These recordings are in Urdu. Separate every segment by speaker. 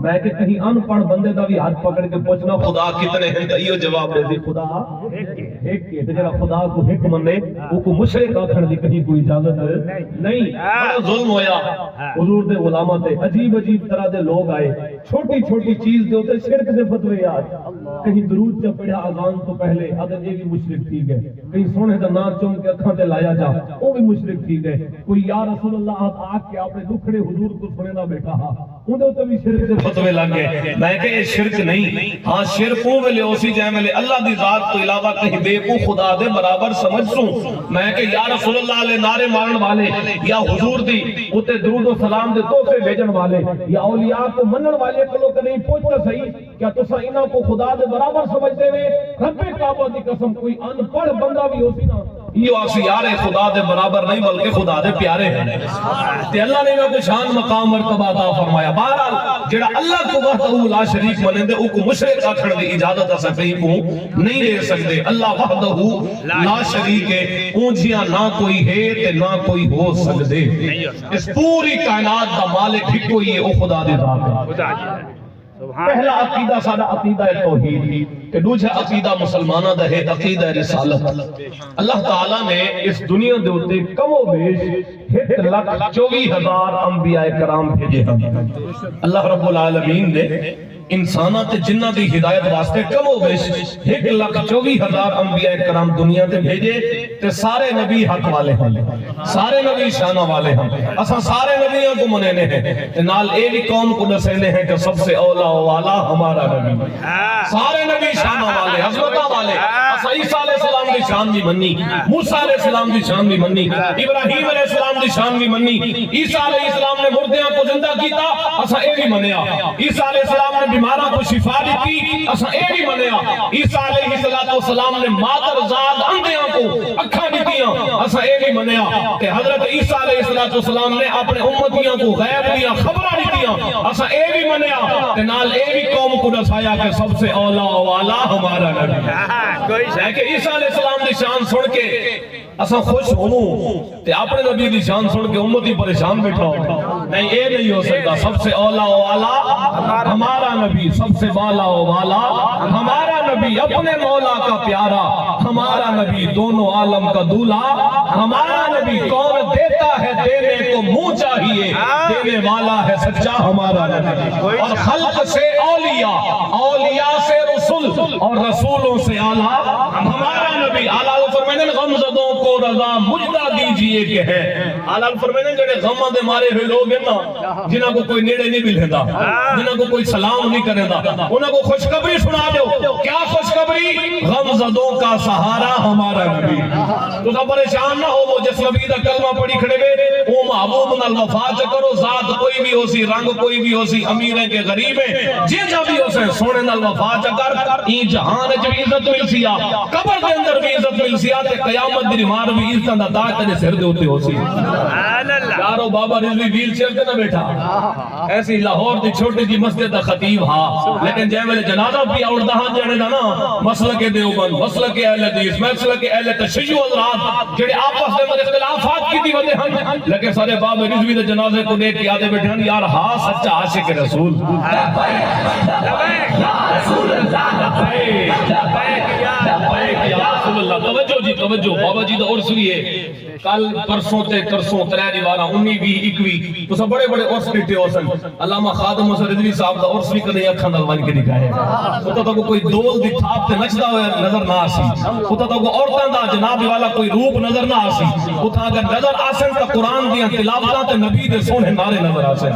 Speaker 1: میں کہ کہیں ان پڑھ بندے دا بھی ہاتھ پکڑ کے پوچھنا خدا کتنے ہیں ایو جواب دے دی خدا ایک ہے تے جڑا خدا کو ایک منے او کو مشرک آکھن دی کہیں کوئی اجازت نہیں. بڑا ظلم ہویا حضور دے غلاماں تے، عجیب عجیب طرح دے لوگ آئے، چھوٹی چھوٹی چیز دے اوتے شرک دے فتوے یار. کہیں درود تے پڑھا اذان تو پہلے اگر یہ بھی مشرک ٹھیک ہے، کہیں سونے دا نام چوم کے اکھاں تے لایا جا وہ بھی مشرک ٹھیک ہے. کوئی یا رسول اللہ آ کے اپنے دکھڑے حضور کو سنے نہ بیٹھا ہا اون تے بھی شرک دے فتوے لگ گئے. میں کہ یہ شرک نہیں، ہاں شرک او ویلے اسی جے ویلے اللہ دی ذات تو علاوہ کہیں بے کو خدا دے برابر سمجھ سوں. میں کہ یا رسول اللہ علیہ نعرے مارن والے یا حضور دی اوتے درود و سلام دے تحفے بھیجن والے یا اولیاء کو منن والے کو نہیں پوچھتا صحیح کیا تساں انہاں کو خدا دے برابر سمجھتے ہوئے رب کعبہ دی قسم کوئی ان پڑھ بندہ بھی ہو سی نا یہ آسی یار خدا دے برابر نہیں بلکہ خدا دے پیارے ہیں. تے اللہ نے انہاں کو شان مقام مرتبہ عطا فرمایا. بہرحال جڑا اللہ کو وحدہ لا شریک منے دے او کو مشرک آکھن دی اجازت اساں کہیں کو نہیں دے سکتے. اللہ وحدہ لا شریک ہے، اونجیاں نہ کوئی ہے تے نہ کوئی ہو سکدے. اس پوری کائنات دا مالک ہی کوئی ہے، او خدا دے ذات ہے. پہلا عقیدہ سارا عقیدہ توحید کہ دوسرا عقیدہ مسلمانہ دا ہے عقیدہ رسالت. اللہ تعالیٰ نے اس دنیا دے ہوتے کم و بیش 1,24,000 انبیاء کرام بھیجے ہیں. اللہ رب العالمین نے انسانہ تے جنہ دی ہدایت واسطے کم و بیش 1,24,000 انبیاء کرام دنیا تے بھیجے. تے سارے نبی حق والے ہیں، سارے نبی شانہ والے ہیں. اساں سارے نبیوں کو منینے ہیں تے نال اے بھی قوم کو دسینے ہیں کہ سب سے اولا والا ہمارا نبی. سارے نبی شانہ والے عظمتہ والے. اساں عیسیٰ علیہ السلام دی شان بھی منی، موسیٰ علیہ السلام دی شان بھی منی، ابراہیم علیہ السلام دی شان بھی منی. عیسیٰ علیہ السلام نے مردیاں کو زندہ کیتا اساں اے بھی منیا. عیسیٰ علیہ السلام نے بیماروں کو شفا دیتی اساں اے بھی منیا. عیسیٰ علیہ السلام نے مادر زاد اندھیاں کو اکھاں دیتیاں اساں اے بھی منیا. کہ حضرت عیسیٰ علیہ السلام نے اپنے امتیاں کو غیب دیاں خبراں دیتیاں اساں اے بھی منیا. کہ نال اے بھی قوم کو دسایا کہ سب سے اولا والا ہمارا نبی ہے. کہ عیسیٰ علیہ السلام دی شان سن کے اساں خوش ہوں تے اپنے نبی دی شان سن کے امتی پریشان بیٹھا ہوں. نہیں اے نہیں ہو سکتا. سب سے اولا والا ہمارا نبی، سب سے بالا والا ہمارا نبی، اپنے مولا کا پیارا ہمارا نبی، دونوں عالم کا دولہا ہمارا نبی. کون دیتا ہے دینے کو منہ چاہیے، دینے والا ہے سچا ہمارا نبی. اور خلق سے اولیاء، اولیاء سے رسول اور رسولوں سے آلہ ہمارا نبی. آلہ فرمائنے غمزدوں کو رضا مجدہ دیجئے کہ ہے. آلہ فرمائنے جڑے غمہ دے مارے ہوئے لوگ ہیں نا جنہاں کو کوئی نیڑے نہیں ملتا، جنہاں کو کوئی سلام نہیں کرتا، انہاں کو خوشخبری سنا دو. کیا خوشخبری؟ غمزدوں کا سہارا ہمارا نبی. تو سب پریشان نہ ہو، وہ جس نبی دا کلمہ پڑھی کھڑے گئے وہ محبوب نال وفا کرو. ذات کوئی بھی ہو سی، رنگ کوئی بھی ہو سی، امیر ہیں کہ غریب ہیں، جا بھی ہو سی، سونے نال وفا کر. این جہان وچ بھی عزت مل سی، قبر دے اندر بھی عزت مل سی، تے قیامت دی مار بھی عزت دا تاج تیرے سر دے اوتے ہو سی. یارو بابا رضوی ویل چیئر تے نہ بیٹھا، ایسی لاہور دی چھوٹی جی مسجد دا خطیب ہاں، لیکن جے ویلے جنازہ بھی اڑدا ہاں جانے دا نا مسلک دیوبند، مسلک اہل حدیث، مسلک اہل تشیع حضرات جڑے آپس دے اندر اختلافات کیتی وجہ ہن، لیکن سارے بابا رضوی دے جنازے کو دیکھ کے یاد بیٹھے ہن یار ہاں سچا عاشق رسول. توجہ جی توجہ. بابا جی دا عرس بھی ہے کل پرسوں تے ترسوں 3 12 19 20 21 تو سب بڑے بڑے عرس بیٹھے ہو سن. علامہ خادم حسن رضوی صاحب دا عرس بھی کدے اکھاں نال ون کے دکھایا. اوتا تو کوئی دول دی تھاپ تے نچدا ہویا نظر نہ آسی. اوتا تو عورتاں دا جناب والا کوئی روپ نظر نہ آسی. اوتا اگر نظر آسن تے قرآن دیاں تلاوتاں تے نبی دے سونے نعرے نظر آسن.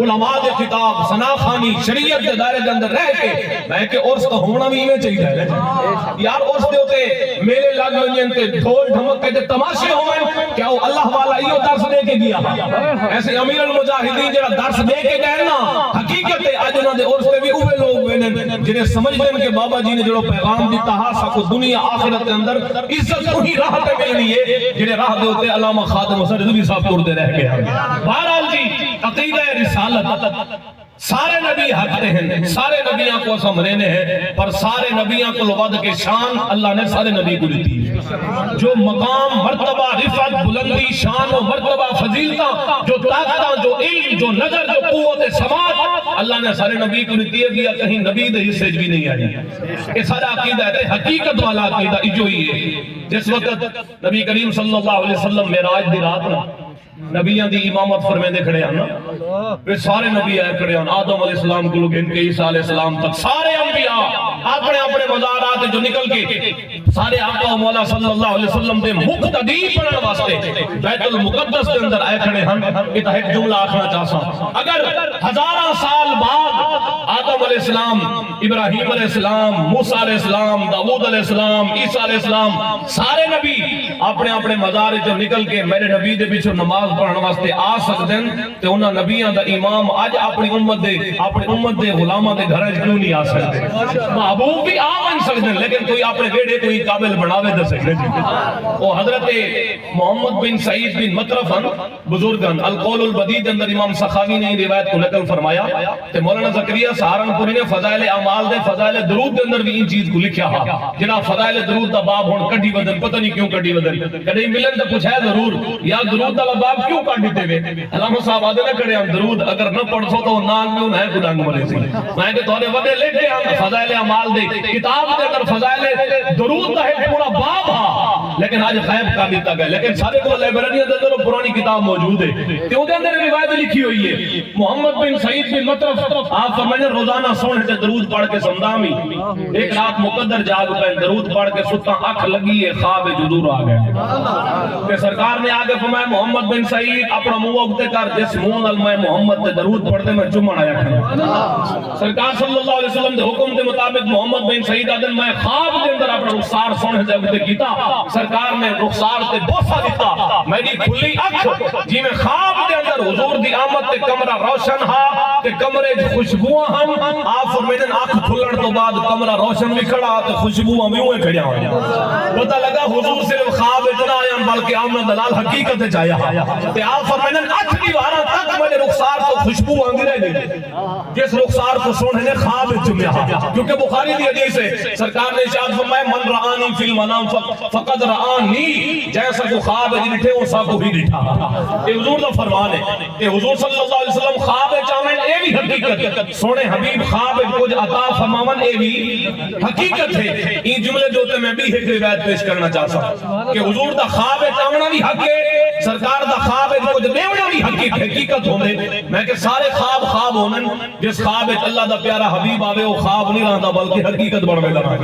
Speaker 1: علماء دے خطاب ثناخانی شریعت دے دائرے دے اندر رہ کے میں کہ عرس تو ہونا بھی ایویں چاہیے یار. عرس دے اوتے میلے لگ ونجن تے ڈھول ڈھمک کے تماشے ہوئے کیا وہ اللہ والا ایو درس دے کے گیا. ایسے امیر المجاہدین جڑا درس دے کے گئے نا حقیقت ہے اج انہاں دے عرس تے بھی اوے لوگ وینن جڑے سمجھدے کہ بابا جی نے جڑو پیغام دتا ہا سکو دنیا آخرت دے اندر عزت وہی راہ تے ملنی ہے جڑے راہ دے اوتے علامہ خادم حسن رضوی صاحب ٹردے رہ گئے. بہرحال جی عقیدہ رسالت سارے نبی حق دے ہیں، سارے نبیاں کو سمجھنے ہیں، پر سارے نبیاں کو لواد کے شان اللہ نے سارے نبی کو دیتی ہے۔ جو مقام، مرتبہ، رفعت، بلندی، شان و مرتبہ، فضیلتاں، جو طاقتاں، جو علم، جو نظر، جو قوت سماعت اللہ نے سارے نبی کو دیتی ہے، یا کہیں نبی دے حصے بھی نہیں آئی۔ یہ سارا عقیدہ ہے، حقیقت والا عقیدہ جو ہی ہے۔ جس وقت نبی کریم صلی اللہ علیہ وسلم معراج دی رات نا نبیان دی امامت فرمے دے کھڑے ہیں نا، پھر سارے نبی آئے کھڑے ہیں، آدم علیہ السلام کو لوگ ان کے عیسیٰ علیہ السلام تک سارے انبیاء اپنے اپنے مزارات جو نکل کے سارے آقا و مولا صلی اللہ علیہ وسلم دے مقتدی پڑھنے واسطے بیت المقدس کے اندر آئے کھڑے ہیں۔ یہ ایک جملہ آخنا چاہتا ہوں، اگر ہزاراں سال بعد آدم علیہ السلام، ابراہیم علیہ السلام، موسیٰ علیہ السلام، داؤد علیہ السلام، عیسیٰ علیہ السلام سارے نبی اپنے اپنے مزار جو نکل کے میرے نبی دے پیچھے نماز پڑھنے واسطے آ سکتے ہیں، تے انہاں نبیاں دا امام آج اپنی امت دے غلاماں دے گھر کیوں نہیں آ سکتے؟ محبوب بھی آ بن سکتے ہیں، لیکن کوئی اپنے بیڑے کوئی قابل بناوے دے سکتے ہیں۔ وہ حضرت محمد بن سعید بن مطرف بزرگن القول البدید اندر امام سخاوی نے روایت کو نقل فرمایا، تے مولانا زکریا سہارنپوری نے فضائل اعمال دے فضائل درود دے اندر بھی ان چیز کو لکھیا ہا، جنہاں فضائل درود دا باب ہون کڈی بدن، پتہ نہیں کیوں کڈی بدن، کدی ملن تو کچھ ہے ضرور، یا درود دا باب کیوں کاٹ دیتے ہوئے؟ علامہ صاحب آدھے نہ کرے ہم درود اگر نہ پڑھ سو تو نان میں انہیں گناہ مرے سی۔ میں کہ توڑے وڈے لے کے ہم فضائل اعمال دے کتاب دے اندر فضائل درود دا ہے پورا باب ہا، لیکن آج غیب کا دیتا گیا، لیکن سارے کو لائبریری دے اندر پرانی کتاب موجود ہے، کیوں دے اندر روایت لکھی ہوئی ہے۔ محمد بن سعید بن مطرف آپ فرمائیں روزانہ سونے سے درود پڑھ کے سمدامی، ایک رات مقدر جاگ پہ درود پڑھ کے ستا اکھ لگی ہے، خواب جدور آ گئے کہ سرکار نے آگے فرمایا محمد بن سعید اپنا منہ اگتے کر، جس منہ نال میں محمد تے درود پڑھتے میں چمن آیا کھڑا۔ سرکار صلی اللہ علیہ وسلم دے حکم دے مطابق محمد بن سعید آدن میں خواب دے اندر اپنا رخسار سونے سے اگتے کیتا، سرکار نے رخسار تے بوسا دیتا، میری کھلی اکھ جی میں خواب دے اندر حضور دی آمد تے کمرہ روشن ہا تے کمرے خوشبوئاں ہن، آپ فرمیدن اکھ کھلن تو بعد کمرہ روشن بھی کھڑا تے خوشبوئاں بھی ہوئے کھڑیا ہوئے۔ پتہ لگا حضور صرف خواب اتنا آیا بلکہ آمنا دلال حقیقت چاہیا تے آپ فرمیدن اکھ دیوارا تک میرے رخسار تو خوشبو آندی رہے گی، جس رخسار کو سونے نے خواب چمیا، کیونکہ بخاری دی حدیث ہے سرکار نے ارشاد فرمایا من رآنی فی المنام فقد رآنی، جیسا کو خواب ڈٹھے اسا کو بھی ڈٹھا۔ یہ حضور دا فرمان ہے کہ حضور صلی اللہ علیہ وسلم خواب چاہمن اے بھی حقیقت، سونے حبیب خواب کچھ عطا فرماون اے بھی حقیقت ہے۔ این جملے جو تے میں بھی ایک روایت پیش کرنا چاہتا ہوں کہ حضور دا خواب چاہمنا بھی حق ہے، سرکار دا خواب کچھ دیونا بھی حقیقت ہونے، میں کہ سارے خواب ہونے، جس خواب اللہ دا پیارا حبیب آوے وہ خواب نہیں رہتا بلکہ حقیقت بڑھوے لگا۔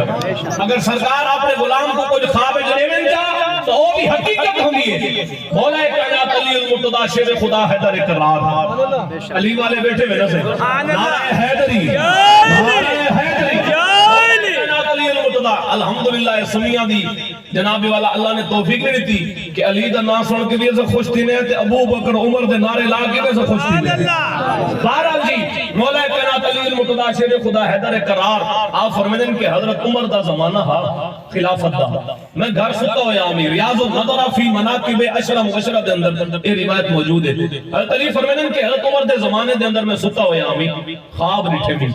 Speaker 1: اگر سرکار اپنے غلام کو کچھ خواب دیویں چاہ تو وہ بھی حقیقت ہوندی ہے۔ مولا کائنات علی المرتضی شیر خدا حیدر اقرار، علی والے بیٹھے ہوئے نہ سے نعرہ حیدری، نعرہ حیدری، کائنات علی المرتضی الحمدللہ سمیہ دی جناب والا اللہ نے توفیق نہیں دیتی کہ علی دا نام سن کے بھی ایسا خوش تھی نہیں تے ابو بکر عمر دے نعرے لا کے بھی ایسا خوش تھی نہیں۔ بہرحال جی مولا کائنات علی المرتضی شیر خدا حیدر قرار، آپ فرمیدن کہ حضرت عمر دا زمانہ ہا خلافت دا، میں گھر ستا ہویا آمی ریاض النظر فی مناقب عشرہ مبشرہ دے اندر یہ روایت موجود ہے۔ حضرت علی فرمیدن کہ حضرت عمر دے زمانے دے اندر میں ستا ہویا آمی خواب نٹھے بھی،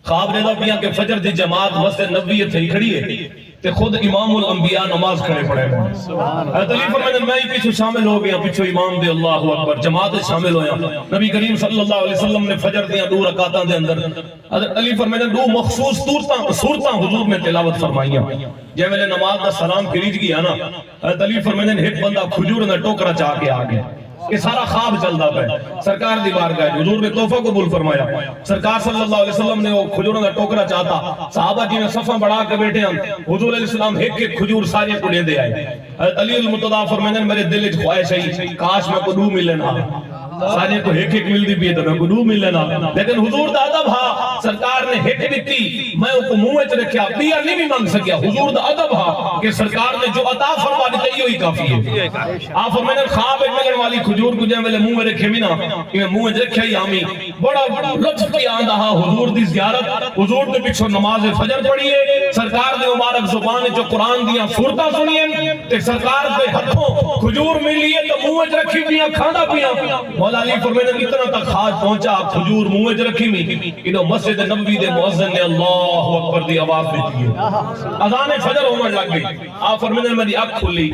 Speaker 1: خواب نے دا پیا کہ فجر دی جماعت مسجد نبوی تھی کھڑی ہے تے خود امام الانبیاء نماز کھڑے پڑے ہیں۔ حضرت علی فرمائے میں ہی پیچھو شامل ہو گیا، پیچھو امام دے اللہ اکبر جماعت شامل ہویا۔ نبی کریم صلی اللہ علیہ وسلم نے فجر دیاں 2 رکعتاں دے اندر حضرت علی فرمائے 2 مخصوص صورتاں حضور نے تلاوت فرمائیاں۔ جے میں نے نماز دا سلام کریج گیا نا، حضرت علی فرمائے ایک بندہ کھجور نہ ٹوکرا چاہ کے آگے، یہ سارا خواب چل دا پہ سرکار دی بارگاہ حضور نے تحفہ قبول فرمایا۔ سرکار صلی اللہ علیہ وسلم نے وہ کھجوروں کا ٹوکرا چاہتا، صحابہ جی نے صفحہ بڑھا کے بیٹھے ہیں، حضور علیہ السلام ایک کھجور ساری کو لے دے آئے۔ حضرت علی المرتضی فرمانے میرے دل وچ خواہش ہے کاش میں کو 2 ملنا، سارے کو ایک مل دی پی تو میں کو 2 ملنا، لیکن حضور دا ادب ہا سرکار نے ایک دتی میں اس کو منہ وچ رکھیا، پیا نہیں بھی منگ سکیا۔ حضور دا ادب ہا کہ سرکار نے جو عطا فرما دی وہی کافی ہے۔ آپ فرمانے خواب ملن والی کھجور کو جے ویلے منہ رکھے بھی نا کہ منہ وچ رکھیا ہی آمی بڑا لطف کی آندا ہا حضور دی زیارت، حضور دے پیچھے نماز فجر پڑھیے، سرکار دے مبارک زبان جو قرآن دیاں سورتاں سنیے تے سرکار دے ہتھوں کھجور ملیے تو منہ وچ رکھی پیاں کھاندا پیاں۔ مولا علی فرمائے اتنا تک خاج پہنچا کھجور منہ وچ رکھی می انہوں مسجد نبوی دے مؤذن نے اللہ اکبر دی آواز دیتی ہے اذان فجر ہونے لگ گئی آپ فرمائے میری اکھ کھلی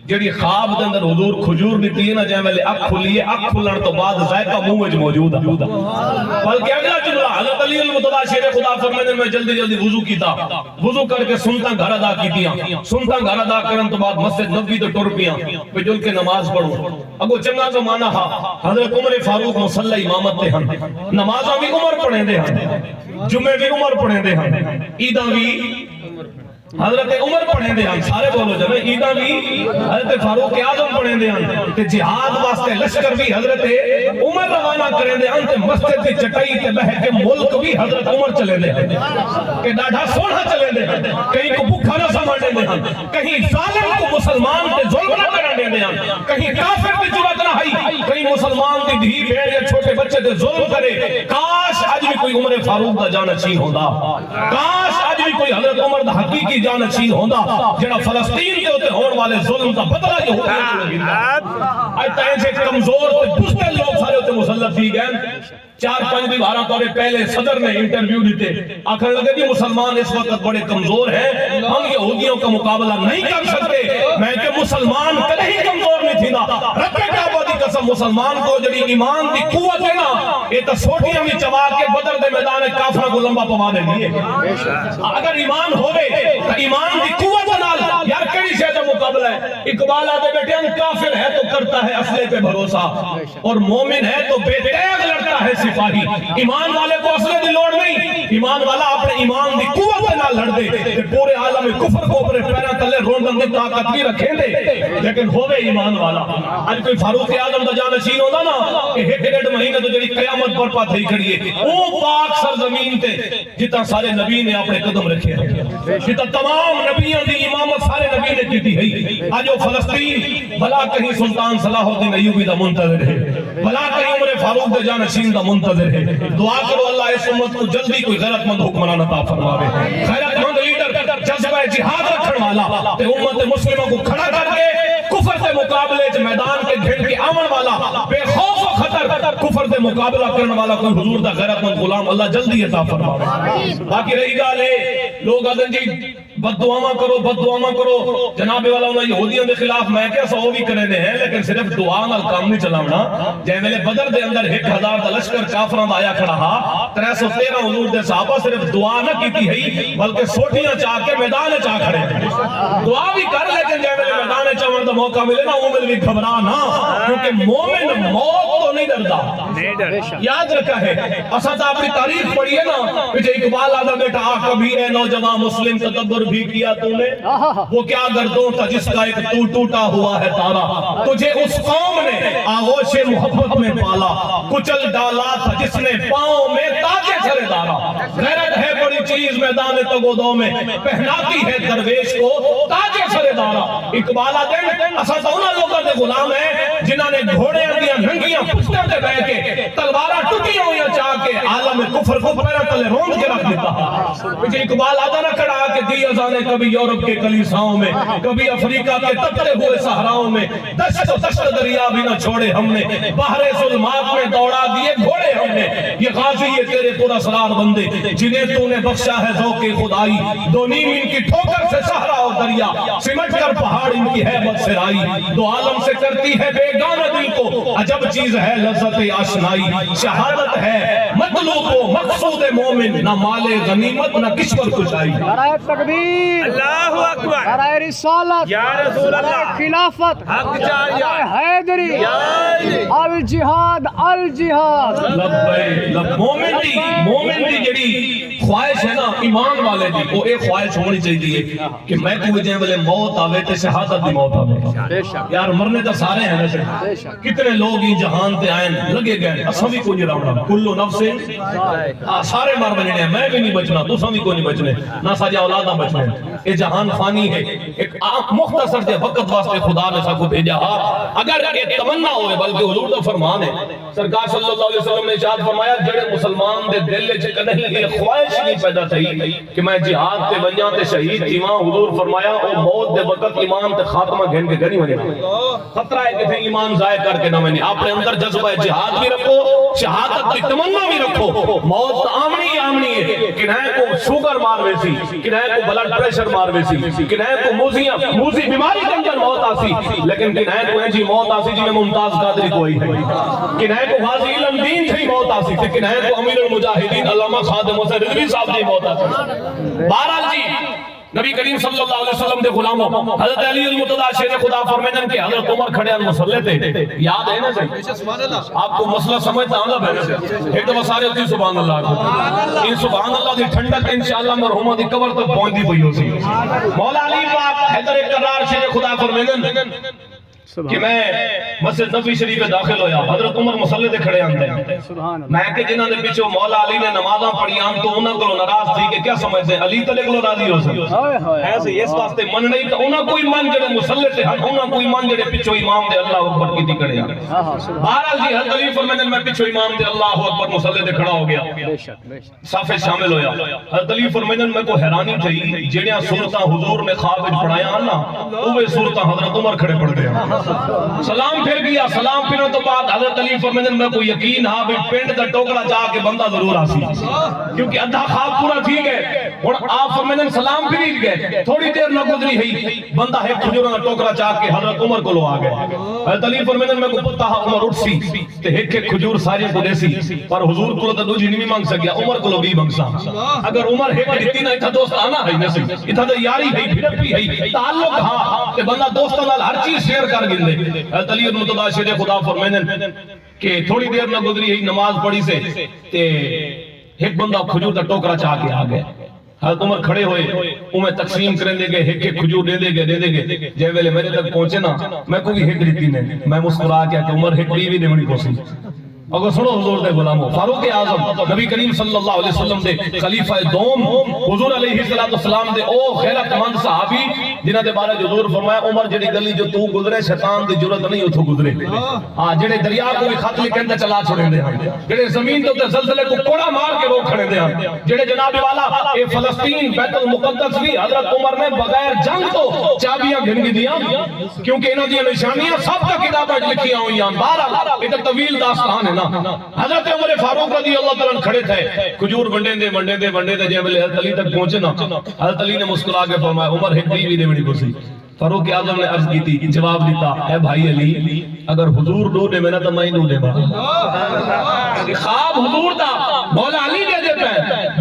Speaker 1: جڑی خواب دے اندر حضور کھجور دیتی ہے نا جے ویلے اکھ کھلی ہے اکھ کھلن تو بعد ذائقہ منہ وچ موجود ہے بلکہ اگلا جملہ حضرت علی المرتضی شیر خدا فرمائے میں جلدی جلدی وضو کیتا وضو کر کے سنتاں گھر ادا کیتیاں سنتاں گھر ادا کرن تو بعد مسجد نبوی تے ٹر پیاں کہ جل کے نماز پڑھو اگو چنگا زمانہ ہا حضرت عمر فاروق مصلی امامت تے ہن نمازاں بھی عمر پڑھیں دے ہن جمعے بھی عمر پڑھیں دے ہن عیداں بھی حضرت عمر پڑھیں دے ہن سارے بولو جب عیداں بھی حضرت فاروق اعظم پڑھیں دے ہن تے جہاد واسطے لشکر بھی حضرت عمر روانہ کریں دے ہن تے مسجد دی چٹائی تے بہ کے ملک بھی حضرت عمر چلے دے ہن کہ ڈاڈھا سونا چلے دے ہن کہیں کو بھوکا نہ سمجھنے دے ہن کہیں ظالم کو مسلمان تے ظلم نہ کرنے دے ہن کہیں کافر تے جرأت نہ ہئی کہیں مسلمان دی دھی بھیڑ یا چھوٹے بچے تے ظلم کرے کاش اج بھی کوئی عمر فاروق دا جانشین ہوندا کاش اج بھی کوئی حضرت عمر دا حقیقی جانشین ہوندا جڑا فلسطین دے اوتے ہون والے ظلم دا بدلہ یہودیاں اج تائیں سے کمزور تے بزدل لوگ سارے اوتے مسلط تھی گئے 4-5 بھی 12 طورے پہلے صدر نے انٹرویو دیتے آخر لگے کہ مسلمان اس وقت بڑے کمزور ہیں ہم یہودیوں کا مقابلہ نہیں کر سکتے میں کہ مسلمان کہیں کمزور نہیں تھی نا رب کعبہ دی قسم مسلمان کو جڑی ایمان دی قوت ہے نا یہ تو سوٹیاں بھی چوا کے بدر دے میدان کافرہ کو لمبا پوا دے دیئے اگر ایمان ہوئے تو ایمان دی قوت نال یار کڑی سے جو مقابلہ ہے اقبال آدھے بیٹے ان کافر ہے تو کرتا ہے اسلحے پہ بھروسہ اور مومن ہے تو بے تیغ لڑتا ہے سپاہی ایمان والے کو اسلحے دی لوڑ نہیں ایمان والا اپنے ایمان دی قوت نہ لڑ دے پورے عالم کفر کو اپنے پیرا تلے روندن دی طاقت بھی رکھیں دے لیکن ہوئے ایمان والا آج کوئی فاروق اعظم دا جانشین ہوتا نا کہ ایک ڈیڑھ مہینے تو جڑی قیامت پر پا تھی کھڑی ہے وہ پاک سرزمین تے جتا سارے نبی نے اپنے قدم رکھے جتا تمام نبیوں دی امامت سارے نبی نے کی تھی ہے آج وہ فلسطین بھلا کہیں سلطان صلاح الدین ایوبی دا منتظر ہے بھلا کہیں عمر فاروق دا جانشین دا منتظر ہے دعا کرو اللہ اس امت کو جلدی کوئی غیرت مند حکمران عطا فرماوے غیرت مند لیڈر جذبہ جہاد رکھن والا تے امت مسلموں کو کھڑا کر کے کفر سے مقابلے چ میدان کے گھن کے آمن والا بے خوف و خطر کفر سے مقابلہ کرنے والا کوئی حضور دا غیرت مند غلام اللہ جلدی عطا فرماوے باقی رہی گال ہے لوگ آدھن جی بد دعاواں کرو جناب والا انہاں یہودیوں دے خلاف میں کیا سو بھی کرنے دے ہیں لیکن صرف دعا نال کام نہیں چلاونا جے ویلے بدر دے اندر 1000 دا لشکر کافراں دا آیا کھڑا ہا 313 حضور دے صحابہ صرف دعا نہ کیتی ہے بلکہ سوٹیاں چاہ کے میدان چا کھڑے دعا بھی کر لیکن جے ویلے میدان چاون دا موقع ملے نا مومن بھی گھبرا نہ کیونکہ مومن موت تو نہیں ڈردا یاد رکھا ہے اساں تو اپنی تاریخ پڑھی ہے نا کہ اقبال آدھا بیٹا کبھی اے نوجوان مسلم تدبر بھی کیا تو نے وہ کیا گردوں تھا جس کا ایک ٹوٹا ہوا ہے تارا تجھے اس قوم نے آغوش محبت میں پالا کچل ڈالا تھا جس نے پاؤں میں تاجے سرے دارا غیرت ہے بڑی چیز میدان تگودوں میں پہناتی ہے درویش کو تاجے سرے دارا اقبالہ دن اساسا انہاں لوگوں دے غلام ہیں جنہاں نے گھوڑے اندیاں ننگیاں پشتوں دے بہ کے تلوارہ ٹوٹیاں ہوئیاں چاہ کے عالم کفر کو پیرا تلے روند کے رکھ دیتا پچھے اقبال آدھا نہ کھڑا کہ دی ازانے کبھی یورپ کے کلیساؤں میں کبھی افریقہ کے تپتے ہوئے صحراؤں میں دشت و دشت دریا بھی نہ چھوڑے ہم نے بحر ظلمات میں دوڑا دیے گھوڑے ہم نے یہ غازی یہ تیرے پورا سرار بندے جنہیں تو نے بخشا ہے ذوق خدائی دو نیم ان کی ٹھوکر سے صحرا اور دریا سمٹ کر پہاڑ ان کی حیبت سے رائی دو عالم سے کرتی ہے بیگانہ دل کو عجب چیز ہے لذت آشنائی شہادت ہے مطلوب و مقصود مومن نہ مال غنیمت نہ کشور کشائی
Speaker 2: نعرہ تکبیر
Speaker 3: اللہ اکبر
Speaker 2: نعرہ رسالت
Speaker 3: یا رسول اللہ
Speaker 2: خلافت
Speaker 3: حق چاہیے
Speaker 2: حیدری الجہاد الجہاد
Speaker 1: مومن دی جڑی خواہش ہے نا ایمان والے دی وہ ایک خواہش ہونی چاہیے کہ میں کوئی جائیں بلے موت آوے تے شہادت دی موت آوے یار مرنے تو سارے ہیں ویسے کتنے لوگ ہی جہان تے آئیں لگے گئے اساں بھی کوئی نہیں راونا کلو نفس سارے مر بننے ہیں میں بھی نہیں بچنا تو بھی کوئی نہیں بچنے نہ ساجا اولاداں بچنے یہ جہان فانی ہے ایک مختصر سے وقت واسطے خدا نے سا کو بھیجا اگر یہ تمنا ہوئے بلکہ حضور کا فرمان ہے سرکار صلی اللہ علیہ وسلم نے ارشاد فرمایا جڑے مسلمان دے دل وچ کدی یہ خواہش نہیں پیدا تھی کہ میں جہاد تے ونجاں تے شہید تھیواں، حضور فرمایا او موت دے وقت ایمان تے خاتمہ گھن کے گھنی وجہ خطرہ ہے کہ پھر ایمان ضائع کر کے نہ ونجے. اپنے اندر جذبہ جہاد بھی رکھو، شہادت کی تمنا بھی رکھو. موت آمنی آمنی ہے. کنہیں کو شوگر مار ویسی، کنہیں کو بلڈ پریشر مار ویسی، کنہیں کو موزی بیماری کے اندر موت آسی، لیکن کنہیں کو ایجی موت آسی جی میں ممتاز قادری کوئی ہے، کنہیں کو غازی علم دین تھی موت آسی تھی، کنہیں کو امیر المجاہدین علامہ خادم حسین رضوی صاحب دی موت آسی. بہرحال جی نبی کریم صلی اللہ علیہ وسلم دے غلاموں حضرت علی المرتضیٰ شیر خدا فرمائیں کہ حضرت عمر کھڑے ہیں مصلی تے، یاد ہے نا صحیح آپ کو مسئلہ سمجھتا ہوں نا بہن ایک دفعہ سارے ہوتی سبحان اللہ کو ان سبحان اللہ دی ٹھنڈک انشاءاللہ مرحومہ دی قبر تک پہنچ دی پئی ہو سی. مولا علی پاک حیدر کرار شیر خدا فرمائیں کہ میں مسجد نبوی شریف میں داخل ہویا، حضرت عمر مصلی تے کھڑے آندے میں کہ جنہاں دے پیچھے مولا علی نے نمازاں پڑھیاں تو انہاں کو ناراض تھی کہ کیا سمجھتے ہیں علی تلے کو راضی ہو سکتے ایسے اس واسطے من نہیں تو انہاں کوئی من جڑے مصلی تے ہن انہاں کوئی من جڑے پیچھے امام دے اللہ اکبر کیتی کھڑے ہیں. بہرحال جی حضرت علی فرماتے ہیں میں پیچھے امام دے اللہ اکبر مصلی تے کھڑا ہو گیا، صف شامل ہویا. حضرت علی فرماتے ہیں میں کو حیرانی تھی جڑیاں صورتاں حضور نے خواب وچ پڑھایا نا اوے صورتاں حضرت عمر کھڑے پڑھ گئے. سلام پھر گیا، سلام پھروں تو بعد حضرت علی فرمائیں میں کو یقین ہاں بھی پینڈ دا ٹوکڑا جا کے بندہ ضرور آسی کیونکہ ادھا خواب پورا تھی گئے. اور آپ فرمائیں سلام پھر گئے، تھوڑی دیر نہ گزری ہے بندہ ہے کھجوروں دا ٹوکڑا چا کے حضرت عمر کو لو آ گئے. حضرت علی فرمائیں میں کو پتہ عمر اٹھ سی تے ایک ایک کھجور ساری کو دے سی پر حضور کو تو دوجی نہیں مانگ سکیا، عمر کو بھی مانگ سا. اگر عمر ہے کہ اتنا اتھا دوست آنا ہے نسی اتھا تو یاری ہے پھر بھی ہے تعلق ہاں تے بندہ دوستاں نال ہر چیز شیئر کر گندے. حضرت علی المرتضیٰ شیر خدا فرمائیں کہ تھوڑی دیر نہ گزری ہے نماز پڑھی سے تے ایک بندہ کھجور دا ٹوکرا چاہ کے آ گئے. حضرت عمر کھڑے ہوئے انہیں تقسیم کریں دے گئے، ایک ایک کھجور دے دے گئے. جے ویلے میرے تک پہنچے نا میں کو بھی ایک دیتی نہیں، میں مسکرا کے کہ عمر ایک بھی نہیں ہونی پوسی. اگر سنو حضور دے غلاموں فاروق اعظم نبی کریم صلی اللہ علیہ وسلم دے خلیفہ دوم حضور علیہ السلام دے او غیرت مند صحابی جنہاں دے بارے حضور فرمایا عمر جڑی گلی جو تو گزرے شیطان دی جرات نہیں اتھوں گزرے. ہاں جڑے دریا کو بھی خط لکھن تے چلا چھوڑے دے ہن، جڑے زمین تے زلزلے کو کوڑا مار کے روک کھڑے دے ہن، جڑے جناب والا اے فلسطین بیت المقدس بھی حضرت عمر نے بغیر جنگ تو چابیاں گھن دیاں کیونکہ انہاں دی نشانیاں سب کا کتاباں وچ لکھیاں ہوئیاں. بہرحال ایک طویل داستان ہے نا. حضرت عمر فاروق رضی اللہ تعالیٰ کھڑے تھے کھجور بنڈے دے جے ویلے حضرت علی تک پہنچے نا حضرت علی نے مسکرا کے فرمایا عمر ایک بیوی دے بڑی کرسی. فاروق اعظم نے عرض کی تھی جواب دیتا اے بھائی علی اگر حضور دو دے میرا تو میں دو دے با خواب حضور دا مولا علی دے دے پہ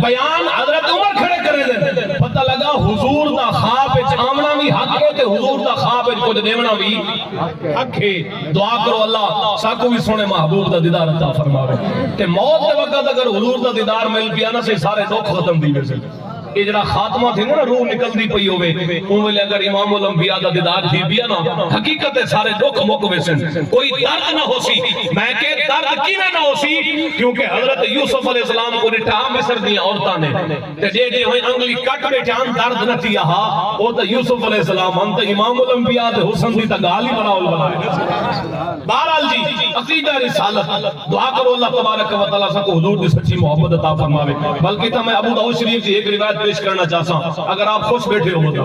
Speaker 1: بیان حضرت عمر کھڑے کرے دے. پتہ لگا حضور دا خواب وچ آمنا بھی حق ہے تے حضور دا خواب وچ کچھ دیونا بھی حق ہے. دعا کرو اللہ ساکو بھی سونے محبوب دا دیدار عطا فرماوے تے موت دے وقت اگر حضور دا دیدار مل پیا نا سے سارے دکھ ختم دی ویسے. یہ جڑا خاتمہ تھی نا روح نکل دی پئی ہوئے انہوں اگر امام الانبیاء دا دیدار تھی بیا نا حقیقت سارے دکھ مک ویسن کوئی درد نہ ہو سی. میں کہ درد کی نہ ہو سی کیونکہ حضرت یوسف علیہ السلام کو نٹھا مصر دیا عورتاں نے تے جے جے ہوئی انگلی کٹ بیٹھان درد نہ تھی ہا او تے یوسف علیہ السلام ہم تے امام الانبیاء دے حسن دی تا گال ہی بناول بنائے. بہرحال جی عقیدہ رسالت دعا کرو اللہ تبارک و تعالی سا کو حضور دی سچی محبت عطا فرماوے. بلکہ تا میں ابو داؤد شریف کی ایک روایت پیش کرنا چاہتا ہوں اگر آپ خوش بیٹھے ہو تو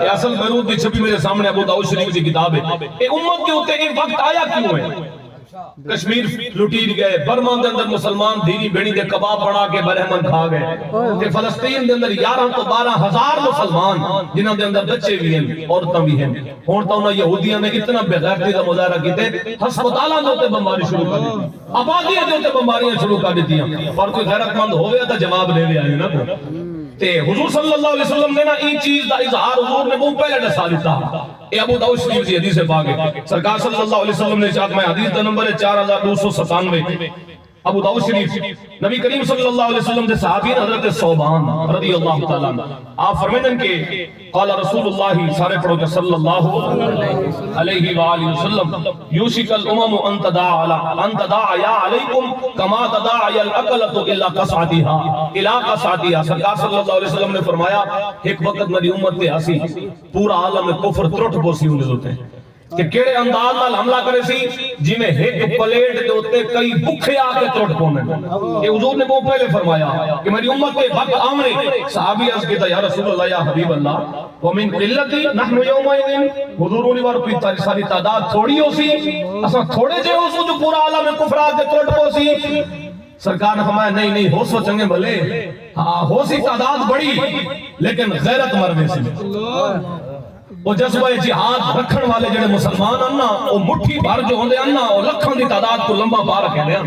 Speaker 1: یہ اصل بیروت دی چھپی میرے سامنے ابو داؤد شریف کی کتاب ہے. اے امت کے ہوتے یہ وقت آیا کیوں ہے؟ کشمیر لٹیر گئے، برما دے اندر مسلمان دھیری بینی دے کباب بنا کے برہمن کھا گئے تے فلسطین دے اندر 11 تو 12 ہزار مسلمان جنہاں دے اندر بچے بھی ہیں عورتاں بھی ہیں. ہن تو انہاں یہودیاں نے اتنا بے غیرتی کا مظاہرہ کیتے ہسپتالاں دے اوتے بمباری شروع کر دی، آبادیاں دے اوتے بمباریاں شروع کر دتیاں. اور کوئی غیرت مند ہویا تے جواب لے آئے نا تے حضور صلی اللہ علیہ وسلم نے نا این چیز دا اظہار حضور نے بہت پہلے دسا دیتا. اے ابو داؤد شریف کی حدیث پاک ہے. سرکار صلی اللہ علیہ وسلم نے ارشاد میں حدیث دا نمبر ہے 4297 ابو داؤد شریف نبی کریم صلی اللہ علیہ وسلم دے صحابی حضرت ثوبان رضی اللہ تعالیٰ عنہ آپ فرمائیں کہ قال رسول اللہ سارے پڑھو کہ صلی اللہ علیہ وآلہ وسلم یوشک الامم ان تداعیا علیکم کما تداعیا الاکلت الا قصعتها سرکار صلی اللہ علیہ وسلم نے فرمایا ایک وقت میری امت تے ہسی پورا عالم کفر ترٹ بوسی ہوندے ہوتے ہیں کہ کیڑے انداز نال حملہ کرے سی جی میں ایک پلیٹ دے اوتے کئی بھکھے آ کے ٹوٹ پونے کہ حضور نے وہ پہلے فرمایا کہ میری امت پہ وقت آمنے صحابی عرض کیتا یا رسول اللہ یا حبیب اللہ ومن قلتی نحن یومئذ حضور نے وار کوئی ساری تعداد تھوڑی ہو سی اساں تھوڑے جے ہو سو جو پورا عالم کفر آ کے ٹوٹ پو سی سرکار نے فرمایا نہیں ہو سو چنگے بھلے ہاں ہو سی تعداد بڑی لیکن غیرت مرنے سی وہ جذبہ جہاد رکھن والے جڑے مسلمان ہیں نا وہ مٹھی بھر جو ہوندے ہیں نا وہ لکھاں دی تعداد کو لمبا پا رکھے ہیں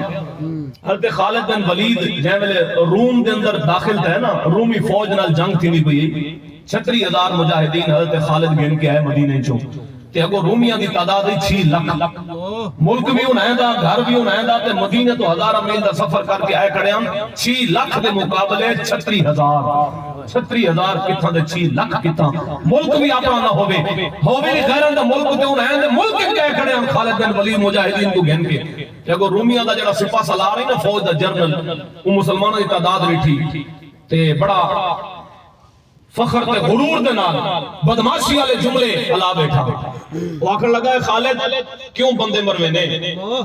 Speaker 1: حضرت خالد بن ولید جے ویلے روم دے اندر داخل تھے نا رومی فوج نال جنگ تھی پئی 36,000 مجاہدین حضرت خالد گن کے آئے مدینے چوں کہ اگو رومیاں دی تعداد 6 لاکھ ملک بھی انہیں دا گھر بھی انہیں دا تے مدینے تو 1000 میل دا سفر کر کے آئے کھڑے ہیں 6 لاکھ دے مقابلے 36,000 کتھاں دے 6 لاکھ کتھاں ملک بھی اپنا نہ ہوے غیرن دا ملک تے انہیں دے ملک کے آئے کھڑے ہیں خالد بن ولید مجاہدین کو گن کے کہ اگو رومیاں دا جڑا سپاہ سالار ہے نا فوج دا جنرل وہ مسلمانوں دی تعداد رہی تے بڑا فخر تے غرور دے نال بدماشی والے جملے الا بیٹھا وہ آکھن لگا ہے خالد کیوں بندے مروے نے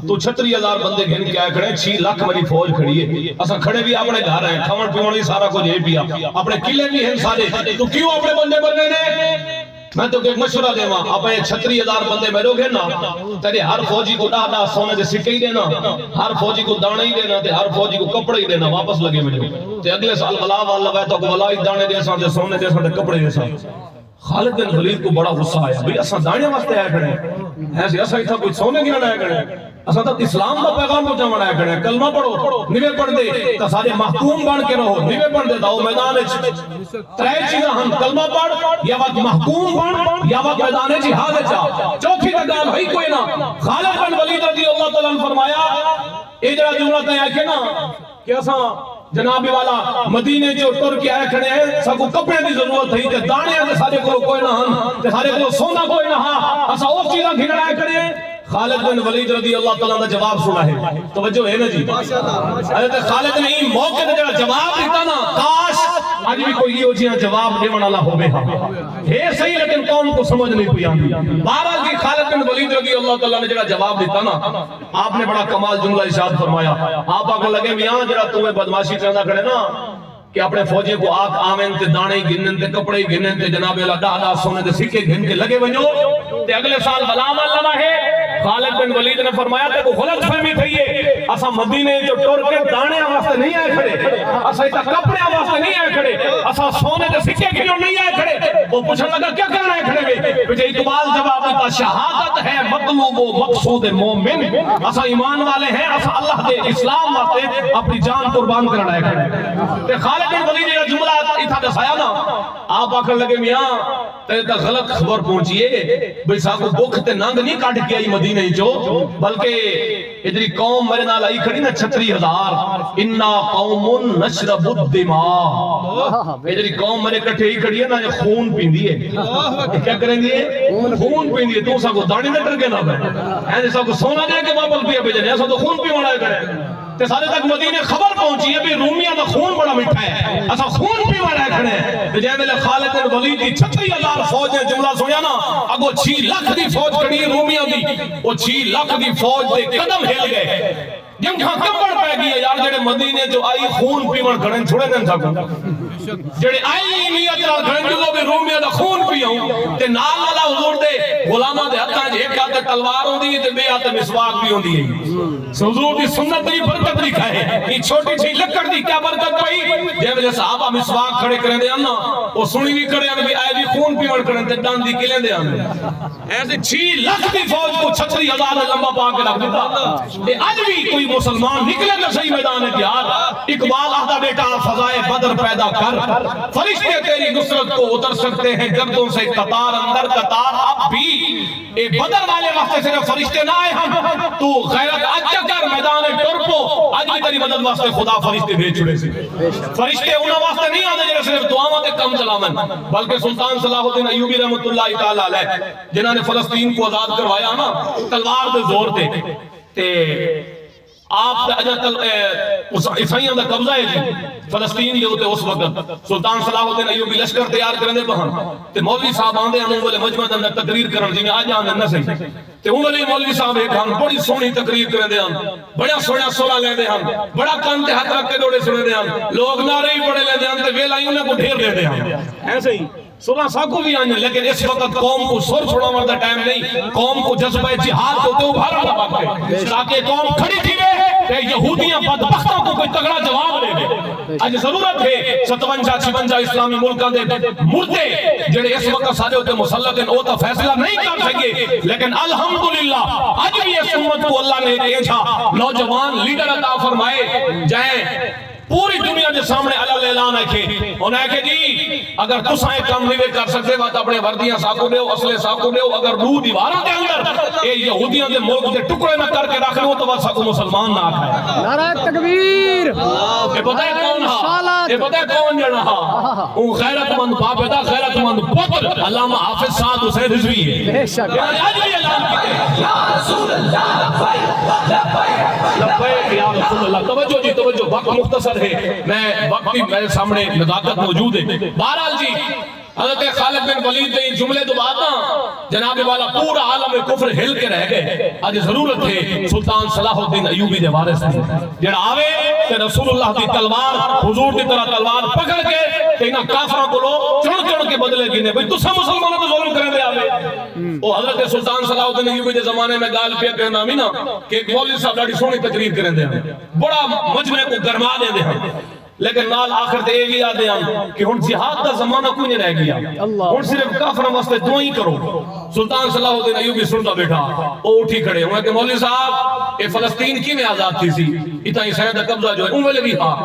Speaker 1: تو 36,000 بندے گھن کے آئے کھڑے 6 لاکھ میری فوج کھڑی ہے اساں کھڑے بھی اپنے گھر ہیں کھاون پیون بھی سارا کچھ یہ پیا اپنے قلعے بھی ہیں سارے تو کیوں اپنے بندے مرنے نے میں تو ایک مشورہ دیواں اپنے 36,000 بندے مرو گے نا تیرے ہر فوجی کو ڈاڈا سونے دے سکے ہی دینا ہر فوجی کو دانے ہی دینا تے ہر فوجی کو کپڑے ہی دینا واپس لگے مجھے تے اگلے سال ولا وال لگائے تو ولا ہی دانے دے سان تے سونے دے سان تے کپڑے دے سان خالد بن ولید کو بڑا غصہ آیا بھئی اساں دانے واسطے آئے کھڑے ایسے اساں ایتھا کوئی سونے کی نہ آئے کھڑے اساں تو اسلام کا پیغام پہنچاون آئے کھڑے کلمہ پڑھو نیوے پڑھ دے تے سارے محکوم بن کے رہو نیوے پڑھ دے داؤ میدان وچ ترے چیزاں ہن کلمہ پڑھ یا وقت محکوم بن یا وقت میدان جہاد چا چوتھی گل ہوئی کوئی نہ خالد بن ولید رضی اللہ تعالی عنہ فرمایا اے جڑا جملہ تے آکھے نا کہ اساں جناب والا مدینے جو ٹر کے آئے کھڑے ہیں سکو کپڑے دی ضرورت ہے تے دانے تے سارے کو کوئی نہ ہن تے سارے کو سونا کوئی نہ ہا اسا او چیزاں گھن آئے کھڑے ہیں خالد بن ولید رضی اللہ تعالیٰ عنہ جواب سنا ہے توجہ ہے نا جی حضرت خالد نے ہی موقع تے جڑا جواب دیتا نا کاش آج بھی کوئی یہ جیاں جواب دیون والا ہوے ہا ہے صحیح لیکن قوم کو سمجھ نہیں پئی آندی بہرحال جی خالد بن ولید رضی اللہ تعالیٰ نے جڑا جواب دیتا نا آپ نے بڑا کمال جملہ ارشاد فرمایا آپ آگے لگے میاں جڑا تمہیں بدماشی کرنا کھڑے نا کہ اپنے فوجی کو آگ آمین تے دانے گنن تے کپڑے گنن تے جناب اللہ ڈالا سونے تے سکے گھن کے لگے ونجو تے اگلے سال غلام اللہ ہے خالد بن ولید نے فرمایا تے کو غلط فہمی تھی ہے اسا مدینے جو ٹور کے دانے واسطے نہیں آئے کھڑے اسا ایتا کپڑے واسطے نہیں آئے کھڑے اسا سونے تے سکے گھنوں نہیں آئے کھڑے وہ پوچھنے لگا کیا کرنا ہے کھڑے ہوئے پھر اقبال جواب دیتا شہادت ہے مطلوب و مقصود مومن اسا ایمان والے ہیں اسا اللہ دے اسلام واسطے اپنی جان قربان کرنا ہے کھڑے تے خالد بن ولید نے جملہ اتھا دسایا نا آپ آکھن لگے میاں تے تا غلط خبر پہنچیے بھئی ساکو بکھ تے ننگ نہیں کٹ کے آئی مدینے جو بلکہ ادری قوم میرے نال آئی کھڑی نا 36,000 انا قوم نشرب الدماء ادری قوم میرے کٹھے ہی کھڑی ہے نا یہ خون پیندی ہے کیا کریں گے خون پیندی ہے تو ساکو داڑی نہ کر کے نہ بے ایسے ساکو سونا دے کے واپس پیا بھیجنے ایسا تو خون پیونا ہے کرے تے سارے تک مدینے خبر پہنچی ہے بھی رومیاں دا خون بڑا میٹھا ہے ایسا خون پیونا ہے کھڑے تے جے میرے خالد بن ولید کی 36,000 فوج نے جملہ سنیا نا اگو 6 لاکھ دی فوج کھڑی ہے رومیاں دی وہ 6 لاکھ دی فوج دے قدم ہل گئے جنگاں کمبڑ پہ گئی یار جڑے مدینے جو آئی خون پیون کھڑن چھوڑے نہ سکو جڑے آئی نیت نال کھڑن جو بھی رومیاں دا خون پیوں تے نال والا حضور دے غلاماں دے ہتھاں ایک ہاتھ تلوار ہوندی تے بے ہاتھ مسواک بھی ہوندی ہے حضور دی سنت دی برکت لکھا ہے یہ چھوٹی سی لکڑ دی کیا برکت پئی جے ویلے صحابہ مسواک کھڑے کریندے ہن نا او سنی وی کھڑے ہن بھی آئے بھی خون پیون کھڑن تے ڈان دی کلیندے ہن ایسے 6 لاکھ دی فوج کو 36,000 لمبا پا کے رکھ دیتا تے اج بھی کوئی مسلمان نکلے گا صحیح میدان جہاد اقبال آہدا بیٹا فضائے بدر پیدا کر فرشتے تیری نصرت کو اتر سکتے ہیں گردوں سے قطار اندر قطار اب بھی اے بدر والے واسطے صرف فرشتے نہ آئے ہم تو غیرت اج کر میدان ٹرپو اج بھی تیری مدد واسطے خدا فرشتے بھیج چھڑے سے فرشتے انہاں واسطے نہیں آتے جنہیں صرف دعاواں تے کم چلاون بلکہ سلطان صلاح الدین ایوبی رحمۃ اللہ تعالی علیہ جنہاں نے فلسطین کو آزاد کروایا نا تلوار دے زور تے آپ عیسائیوں کا قبضہ ہے جی فلسطین دے ہوتے اس وقت سلطان صلاح الدین ایوبی لشکر تیار کرنے بہن تے مولوی صاحب آندے ہیں وہ مجمع دے اندر تقریر کرن جی آج آندے نہ صحیح تے وہ مولوی صاحب ایک ہم بڑی سونی تقریر کرندے ہیں بڑا سونا سونا لیندے ہیں بڑا کان تے ہاتھ رکھ کے دوڑے سنندے ہیں لوگ نعرے ہی بڑے لیندے ہیں تے ویلا ہی انہاں کو ڈھیر دیندے ہیں ایسے ہی سنا ساکو بھی آئیں لیکن اس وقت قوم کو سر چھوڑا دا ٹائم نہیں قوم کو جذبہ جہاد ہوتے ابھارا دا وقت ہے تاکہ قوم کھڑی تھی کہ یہودیاں بدبختوں کو کوئی تگڑا جواب لے گئے آج ضرورت ہے 57-56 اسلامی ملکوں دے مردے جڑے اس وقت سارے ہوتے مسلط ہیں وہ تو فیصلہ نہیں کر سکے لیکن الحمدللہ آج بھی اس امت کو اللہ نے ایجھا نوجوان لیڈر عطا فرمائے جائیں پوری دنیا کے سامنے اللہ اعلان ہے کہ انہیں کہ جی اگر تسائیں کام نہیں کر سکتے بات اپنے وردیاں ساکو دیو اصلے ساکو دیو اگر روح دیواراں دے اندر اے یہودیاں دے ملک دے ٹکڑے نہ کر کے رکھ لو تو بات ساکو مسلمان نہ آکھائے
Speaker 2: نعرہ تکبیر
Speaker 1: اے پتہ ہے کون ہا اے پتہ ہے کون جڑا ہا اون غیرت مند باپ ہے غیرت مند پتر علامہ حافظ سعد حسین رضوی ہے
Speaker 2: بے شک
Speaker 1: آج بھی اعلان کیتے یا رسول اللہ لبیک یا رسول اللہ توجہ جی توجہ وقت مختصر ہے میں وقت میرے سامنے نزاکت موجود ہے بہرحال جی حضرت خالد بن ولید نے جملے تو بعد جناب والا پورا عالم کفر ہل کے رہ گئے آج ضرورت ہے سلطان صلاح الدین ایوبی دے وارث جڑا آوے کہ رسول اللہ دی تلوار حضور دی طرح تلوار پکڑ کے کہ انہاں کافراں کو چڑھ چڑھ کے بدلے گینے بھئی تسا مسلمانوں کو ظلم کرنے آوے وہ حضرت سلطان صلاح الدین ایوبی دے زمانے میں گال پیا کہنا بھی نا کہ ایک مولوی صاحب بڑی سونی تقریر کریں دے بڑا مجمع کو گرما دے دے لیکن نال آخر تے یہ یاد ہے کہ ہن جہاد دا زمانہ کوئی نہیں رہ گیا ہن صرف کافراں واسطے دعائیں کرو سلطان صلاح الدین ایوبی سنتا بیٹھا او اٹھی کھڑے ہوئے کہ مولوی صاحب یہ فلسطین کی میں آزاد تھی سی اتنا عیسائیوں دا قبضہ جو ہے ان ویلے بھی ہاں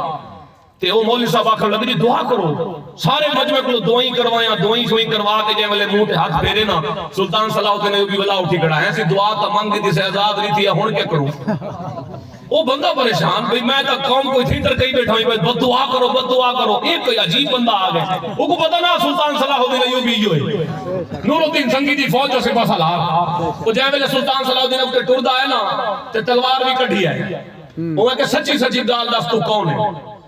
Speaker 1: تے او مولوی صاحب آخر لگی دعا کرو سارے مجمع کو دعائیں کروایا دعائیں شوئیں کروا کے جے والے منہ تے ہاتھ پھیرے نا سلطان صلاح الدین ایوبی والا اٹھی کھڑا ہے ایسی دعا تا منگ دی سے آزاد نہیں تھی ہن کیا کروں وہ بندہ پریشان بھئی میں تا قوم کو اتنی ترکئی بیٹھا ہوں بد دعا کرو ایک کوئی عجیب بندہ آگئے وہ کو پتہ نا سلطان صلاح الدین ایوبی جو ہے نور الدین زنگی دی فوج جو سپاہ سالار وہ جائے میں سلطان صلاح الدین ایوبی ٹردہ ہے نا تے تلوار بھی کڑھی ہے وہ ہے کہ سچی سچی گال دست تو کون ہے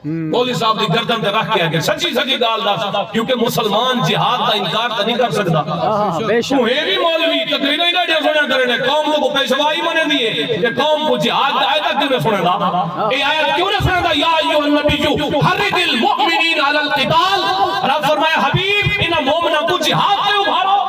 Speaker 1: مولوی صاحب دی گردن تے رکھ کے آگے سچی سچی گال دست کیونکہ مسلمان جہاد کا انکار تا نہیں کر سکتا تو ہے بھی مولوی تقریرہ ہی نہ سنیا کرنے قوم کو پیشوائی منے دیئے کہ قوم کو جہاد کا آیت کیوں نہ سنے دا اے آیت کیوں نہ سنے دا یا ایوہ النبی حرد المؤمنین علی القتال رب فرمایا حبیب انہا مومنہ کو جہاد سے ابھارو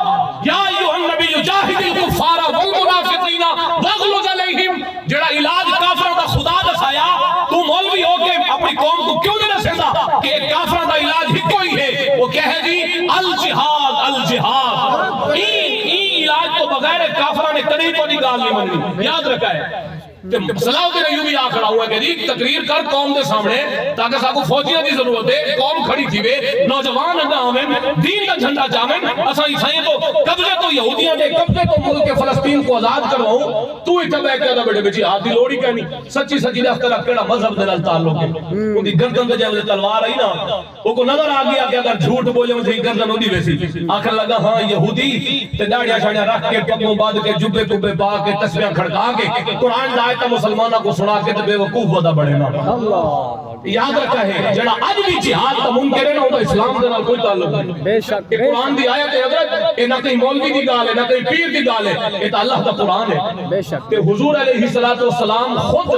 Speaker 1: یا ایوہ النبی جاہد الکفار والمنافقین واغلظ علیہم جڑا علاج کافروں کا خدا دسایا تو مولوی ہو کے اپنی قوم کو کیوں نہیں سنتا کہ کافروں کا علاج ہی کوئی ہے وہ کہے جی الجہاد الجہاد این علاج تو بغیر کافروں نے کدی کو نہیں گال نہیں مننی یاد رکھا ہے صلاح الدین ایوبی آ کھڑا ہوا ہے کہ جی تقریر کر قوم دے سامنے تاکہ ساکو فوجیاں دی ضرورت ہے قوم کھڑی تھی بے نوجوان اگا ہمیں دین کا جھنڈا جامن اسا عیسائیں تو قبضے تو یہودیاں دے قبضے تو ملک فلسطین کو آزاد کرواؤں تو ہی تبہ کہتا بیٹے بیچی ہاتھ دی لوڑی کہنی سچی سچی دے اخترہ کیڑا مذہب دے نال تعلق ہے ان دی گردن دے جائے تلوار آئی نا وہ کو نظر آ گیا کہ اگر جھوٹ بولے مجھے گردن ہو دی ویسی آخر لگا ہاں یہودی تے داڑیاں شاڑیاں رکھ کے پگوں بعد کے جبے ٹوبے پا کے تسبیحاں کھڑکا کے قرآن دا آیت مسلمانہ کو سنا کے بے وقوف ودا بڑھے نا یاد رکھا ہے جڑا آج بھی جہاد کا ممکن ہے نا ہوتا اسلام دے نال کوئی تعلق نہیں
Speaker 2: بے شک
Speaker 1: کہ قرآن دی آیت حضرت اے نہ کہیں مولوی دی گال ہے نہ کہیں پیر دی گال ہے اے تو اللہ دا قرآن ہے
Speaker 2: بے شک
Speaker 1: کہ حضور علیہ السلام خود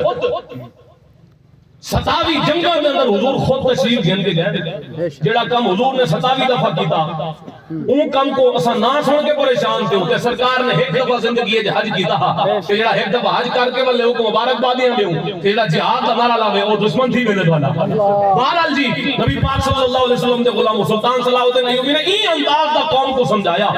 Speaker 1: 27 جنگاں دے اندر حضور خود تشریف گھن کے گئے جڑا کم حضور نے 27 دفعہ کیتا اون کم کو اسا نہ سن کے پریشان تھے تے سرکار نے ایک دفعہ زندگی حج کیتا کہ جڑا ایک دفعہ حج کر کے ولے کو مبارکبادیاں دیوں تے جڑا جہاد دا نعرہ لاوے او دشمن تھی ویندے والا بہرحال جی نبی پاک صلی اللہ علیہ وسلم دے غلام سلطان صلاح الدین ایوبی نے این انداز دا قوم کو سمجھایا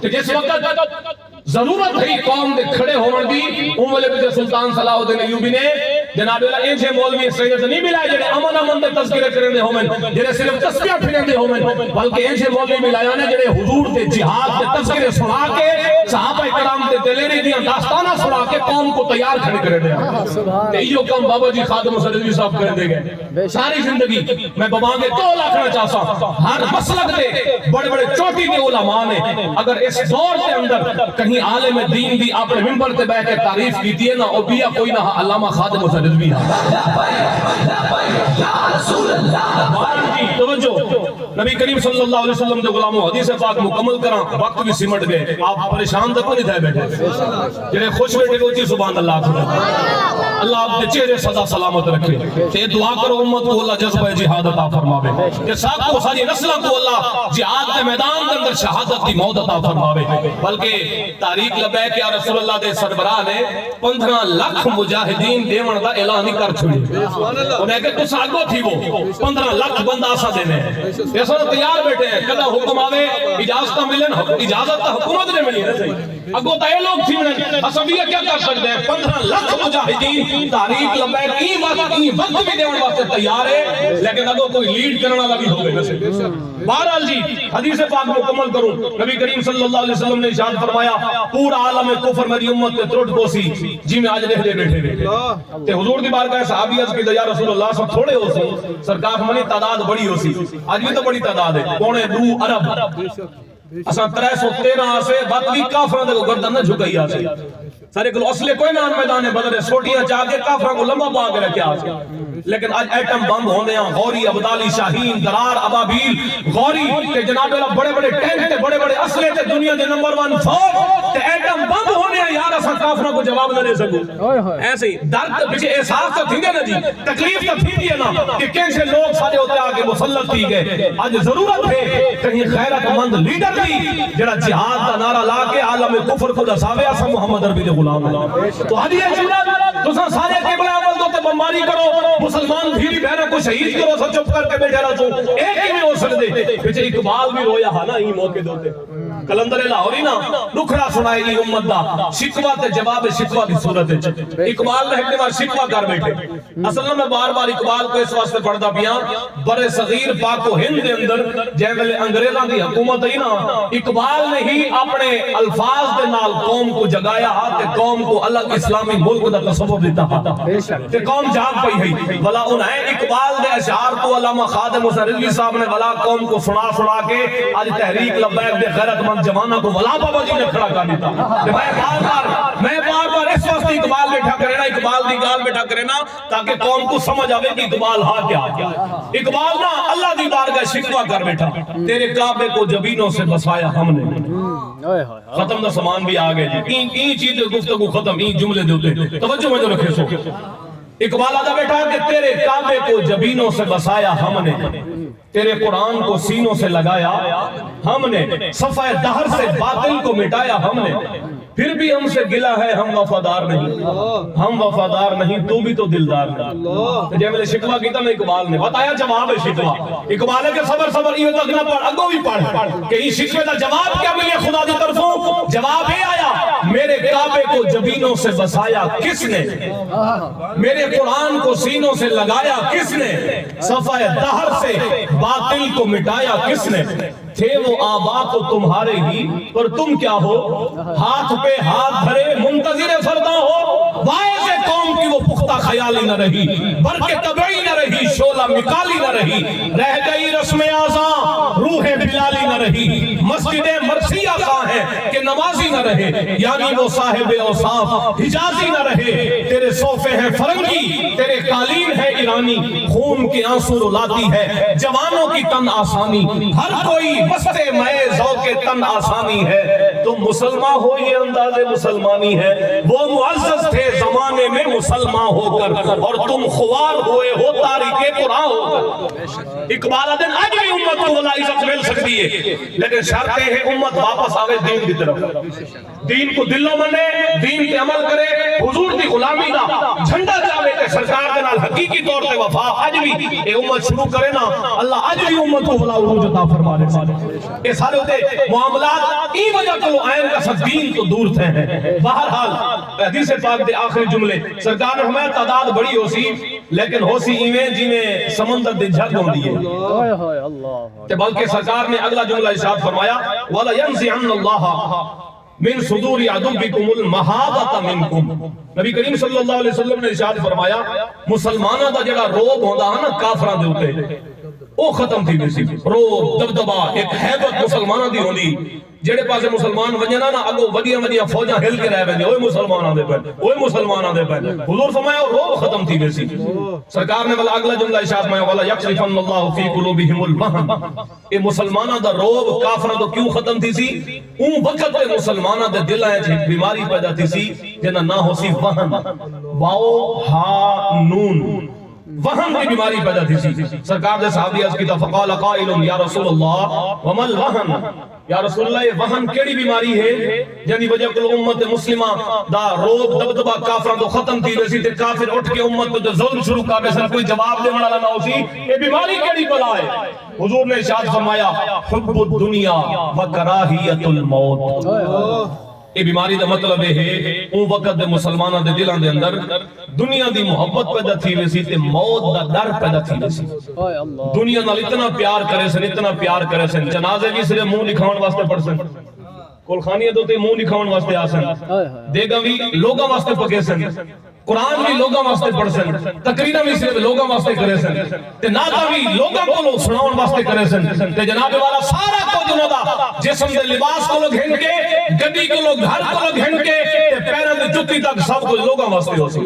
Speaker 1: کہ جس وقت ضرورت ہے قوم دے کھڑے ہون دی اون والے بھی سلطان صلاح الدین ایوبی نے جناب اللہ ایسے مولوی سید نہیں ملائے جڑے امن دے تذکرے کرنے ہومن جڑے صرف تسبیح پھرندے ہومن بلکہ ایسے مولوی ملائے نے جڑے حضور دے جہاد دے تذکرے سنا کے صحابہ کرام دے دلیری دیاں داستاناں سنا کے قوم کو تیار کھڑے کر دے تے ایو کام بابا جی خادم مسجد صاحب کر دے گئے ساری زندگی میں بابا کے تو لاکھنا چاہتا ہر مسلک دے بڑے بڑے چوٹی کے علماء نے اگر اس دور کے اندر کہیں عالم دین دی اپنے منبر تے بیٹھ کے تعریف کیتی ہے نا او بیا کوئی نہ علامہ خادم سے رضوی توجہ نبی کریم صلی اللہ علیہ وسلم دے غلاموں حدیث پاک مکمل کراں وقت بھی سمٹ گئے آپ پریشان تک نہیں تھے بیٹھے جنہیں خوش بیٹھے کو چی سبحان اللہ اللہ آپ دے چہرے سدا سلامت رکھے کہ دعا کرو امت کو اللہ جذبہ جہاد عطا فرماوے کہ ساتھ کو ساری نسلوں کو اللہ جہاد کے میدان کے اندر شہادت کی موت عطا فرماوے بلکہ تاریخ لبے کہ یا رسول اللہ دے سربراہ نے 15 لاکھ مجاہدین دیون دا اعلان ہی کر چھوڑی انہیں کہ کچھ آگو تھی وہ 15 لاکھ بندہ آسا دینے یہ سب تیار بیٹھے ہیں کدہ حکم آوے اجازت ملن اجازت حکومت نے ملی ہے اگو تا یہ لوگ تھی انہیں اسبیہ کیا کر سکتے ہیں 15 لاکھ مجاہدین تاریخ لبے کی وقت بھی دیون واسطے تیار ہے لیکن اگو کوئی لیڈ کرنا لگی ہو گئے بہرحال جی حدیث پاک مکمل کروں نبی کریم صلی اللہ علیہ وسلم نے ارشاد فرمایا پورا عالم کفر میری امت تے ترٹ پوسی جی میں آج رہ دے بیٹھے ہوئے تے حضور دی بارگاہ صحابی عرض کی یا رسول اللہ سب تھوڑے ہو سی سرکار منی تعداد بڑی ہو سی آج بھی تو بڑی تعداد ہے 2.5 ارب اساں 313 سے باقی کافراں دے گردن نہ جھکائی آسی سارے کلو اصلے کوئی نہ میدان بدر ہے سوٹیاں چاہ کے کافراں کو لمبا پا کے رکھیا آسی لیکن آج ایٹم بم ہونے ہیں غوری ابدالی شاہین درار ابابیل غوری کہ جناب اللہ بڑے بڑے ٹینک تے بڑے بڑے اصلے تے دنیا دے نمبر 1 فوج تے ایٹم بم ہونے ہیں یار اساں کافراں کو جواب نہ دے سکو ایسے ہی درد پیچھے احساس تو تھی گے نا جی تکلیف تو تھی نا کہ کیسے لوگ سارے ہوتے آگے مسلط تھی گئے آج ضرورت ہے کہیں غیرت مند لیڈر بھی جڑا جہاد کا نعرہ لا کے عالم کفر کو دساوے اسا محمد عربی دے غلام تو حدیث جناب تساں سارے قبلہ عمل دو تے بمباری کرو مسلمان بھیری بہنوں کو شہید کرو سب چپ کر کے بیٹھے رہو ایک ہی میں ہو سکتے پیچھے اقبال بھی رویا ہا نا ہی موقع دوتے کلندر لاہوری نا نکھڑا سنائے گی امت دا شکوہ تے جواب شکوہ دی صورت ہے اقبال نے ایک بار شکوہ کر بیٹھے اصل میں بار بار اقبال کو اس واسطے پڑھدا پیاں بر صغیر پاک و ہند دے اندر جے ویلے انگریزاں دی حکومت ہی نا اقبال نے ہی اپنے الفاظ دے نال قوم کو جگایا تے قوم کو الگ اسلامی ملک دا تصور دیتا تے قوم جاگ پئی ہے بلا انہیں اقبال دے اشعار کو علامہ خادم حسین رضوی صاحب نے بلا قوم کو سنا کے آج تحریک لبیک دے غیرت مند جوانوں کو ولا بابا جی نے کھڑا کر دیتا میں بار بار اس واسطے اقبال بیٹھا کرنا اقبال دی گال بیٹھا کرنا تاکہ قوم کو سمجھ آوے کہ اقبال ہاں کیا اقبال نا اللہ دی بارگاہ شکوہ کر بیٹھا تیرے کعبے کو جبینوں سے بسایا ہم نے ختم دا سامان بھی آگے جی این چیز گفتگو ختم این جملے دیتے توجہ میں جو رکھے سو اقبال آدھا بیٹھا کہ تیرے کعبے کو جبینوں سے بسایا ہم نے تیرے قرآن کو سینوں سے لگایا ہم نے صفحہ دہر سے باطل کو مٹایا ہم نے پھر بھی ہم سے گلا ہے ہم وفادار نہیں تو بھی تو دلدار نہیں جب میں نے شکوہ کیتا میں اقبال نے بتایا جواب ہے شکوہ اقبال ہے کہ صبر یہ تک نہ پڑھ اگو بھی پڑھ کہ یہ شکوہ دا جواب کیا ملے خدا دی طرفوں جواب ہے آیا میرے کعبے کو جبینوں سے بسایا کس نے میرے قرآن کو سینوں سے لگایا کس نے صفحہ دہر سے باطل کو مٹایا کس نے تھے وہ آبا تو تمہارے ہی پر تم کیا ہو ہاتھ پہ ہاتھ دھرے منتظر فردا ہو باعث قوم کی وہ پختہ خیالی نہ رہی برق طبعی نہ رہی شعلہ مکالی نہ رہی رہ گئی رسم آزاں روح بلالی نہ رہی مسجد مرثیہ خواہ ہے کہ نمازی نہ رہے یعنی وہ صاحب اوصاف حجازی نہ رہے تیرے صوفے ہیں فرنگی تیرے قالین ہے ایرانی خون کے آنسو رلاتی ہے جوانوں کی تن آسانی ہر کوئی بستے میں ذوق تن آسانی ہے تم مسلمان ہو یہ انداز مسلمانی ہے وہ معزز تھے زمانے میں مسلمان ہو کر اور تم خوار ہوئے ہو تاریخ قرآن ہو کر اقبال دن آج بھی امت کو بلا عزت مل سکتی ہے لیکن شرط ہے امت واپس آوے دین کی طرف دین کو دلوں منے دین کے عمل کرے حضور دی غلامی دا جھنڈا جاوے تے سرکار دے نال حقیقی طور تے وفا آج بھی اے امت شروع کرے نا اللہ آج بھی امت کو بلا عروج عطا فرما دے اے سارے ہوتے معاملات ای وجہ کلو آئین کا سب دین تو دور تھے ہیں بہرحال حدیث پاک دے آخری جملے سرکار نے ہمیں تعداد بڑی ہو سی لیکن ہو سی ایویں جی میں سمندر دے جھگ ہوں دیئے کہ بلکہ سرکار نے اگلا جملہ ارشاد فرمایا وَلَا يَنزِعَنَّ اللَّهَ من صدور عدوکم المحابت منکم نبی کریم صلی اللہ علیہ وسلم نے ارشاد فرمایا مسلمانہ دا جڑا روب ہوندا ہے نا کافراں دے اوتے وہ ختم تھی ویسی روب دبدبا ایک حیبت مسلمانوں دی ہوندی جڑے پاسے مسلمان ونجنا نا اگو وڈیاں وڈیاں فوجاں ہل کے رہ ویندے اوئے مسلماناں دے پے اوئے مسلماناں دے پے حضور فرمایا روب ختم تھی ویسی سرکار نے والا اگلا جملہ ارشاد فرمایا والا یقذفن اللہ فی قلوبہم الوہن اے مسلماناں دا روب کافراں تو کیوں ختم تھی سی اون وقت تے مسلماناں دے دلاں وچ ایک بیماری پیدا تھی سی جنہاں نہ ہو سی وہن واو ہا نون وہن کی بیماری پیدا تھی سی سرکار دے صحابی عرض کیتا فقال قائل یا رسول اللہ وما الوہن یا رسول اللہ یہ وہن کیڑی بیماری ہے جنہی وجہ کل امت مسلمہ دا روب دبدبا کافران تو ختم تھی ویسی تے کافر اٹھ کے امت تو ظلم شروع کر دے سن کوئی جواب دے والا نہ ہوسی یہ بیماری کیڑی بلا ہے حضور نے ارشاد فرمایا حب الدنیا و کراہیت الموت یہ بیماری دا مطلب ہے اون وقت دے مسلمانہ دے دلان دے اندر دنیا دی محبت پیدا تھی ویسی تے موت دا ڈر پیدا تھی ویسی دنیا نال اتنا پیار کرے سن جنازے بھی صرف منہ دکھاون واسطے پڑھ سن کلخانیاں تو تے منہ دکھاون واسطے آ سن دیگا بھی لوگاں واسطے پکے سن قرآن بھی لوگاں واسطے پڑھ سن تقریرہ بھی صرف لوگاں واسطے کرے سن تے ناتا بھی لوگاں کو لوگ سناؤن واسطے کرے سن تے جناب والا سارا کو جنہوں دا جسم دے لباس کو لوگ ہن کے گڈی کو لوگ گھر کو لوگ ہن کے تے پیروں دے جُتی تک سب کچھ لوگاں واسطے ہو سی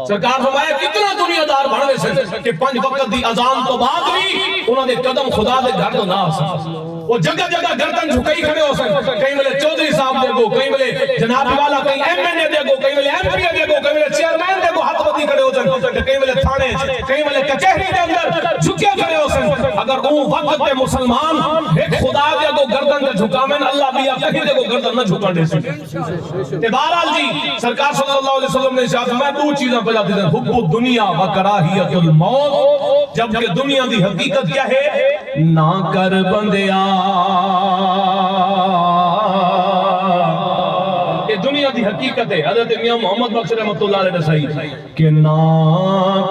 Speaker 1: سرکار فرمایا کتنا دنیا دار بن گئے سن کہ 5 وقت دی اذان تو بعد بھی انہاں دے قدم خدا دے گھر تو نہ آ سن وہ جگہ جگہ گردن جھکائی کھڑے ہو سن کہیں ملے چودھری صاحب دے گو کہیں ملے جناب والا کہیں ایم این اے دے گو کہیں ملے ایم پی اے دے گو کہیں ملے چیئرمین دے گو ہاتھ بدی کھڑے ہو سن کہیں ملے تھانے کہیں ملے کچہری دے اندر جھکے کھڑے ہو سن اگر وہ وقت دے مسلمان ایک خدا دے گو گردن دے جھکامن اللہ بھی کہیں دے گو گردن نہ جھکان دے سن تے بہرحال جی سرکار صلی اللہ علیہ وسلم نے ارشاد میں 2 چیزاں پہلا دی ہیں حب الدنیا و کراہیت الموت جبکہ دنیا دی حقیقت کیا ہے نہ کر بندیا یہ دنیا دی حقیقت ہے حضرت میاں محمد بخش رحمت اللہ علیہ صحیح کہ نہ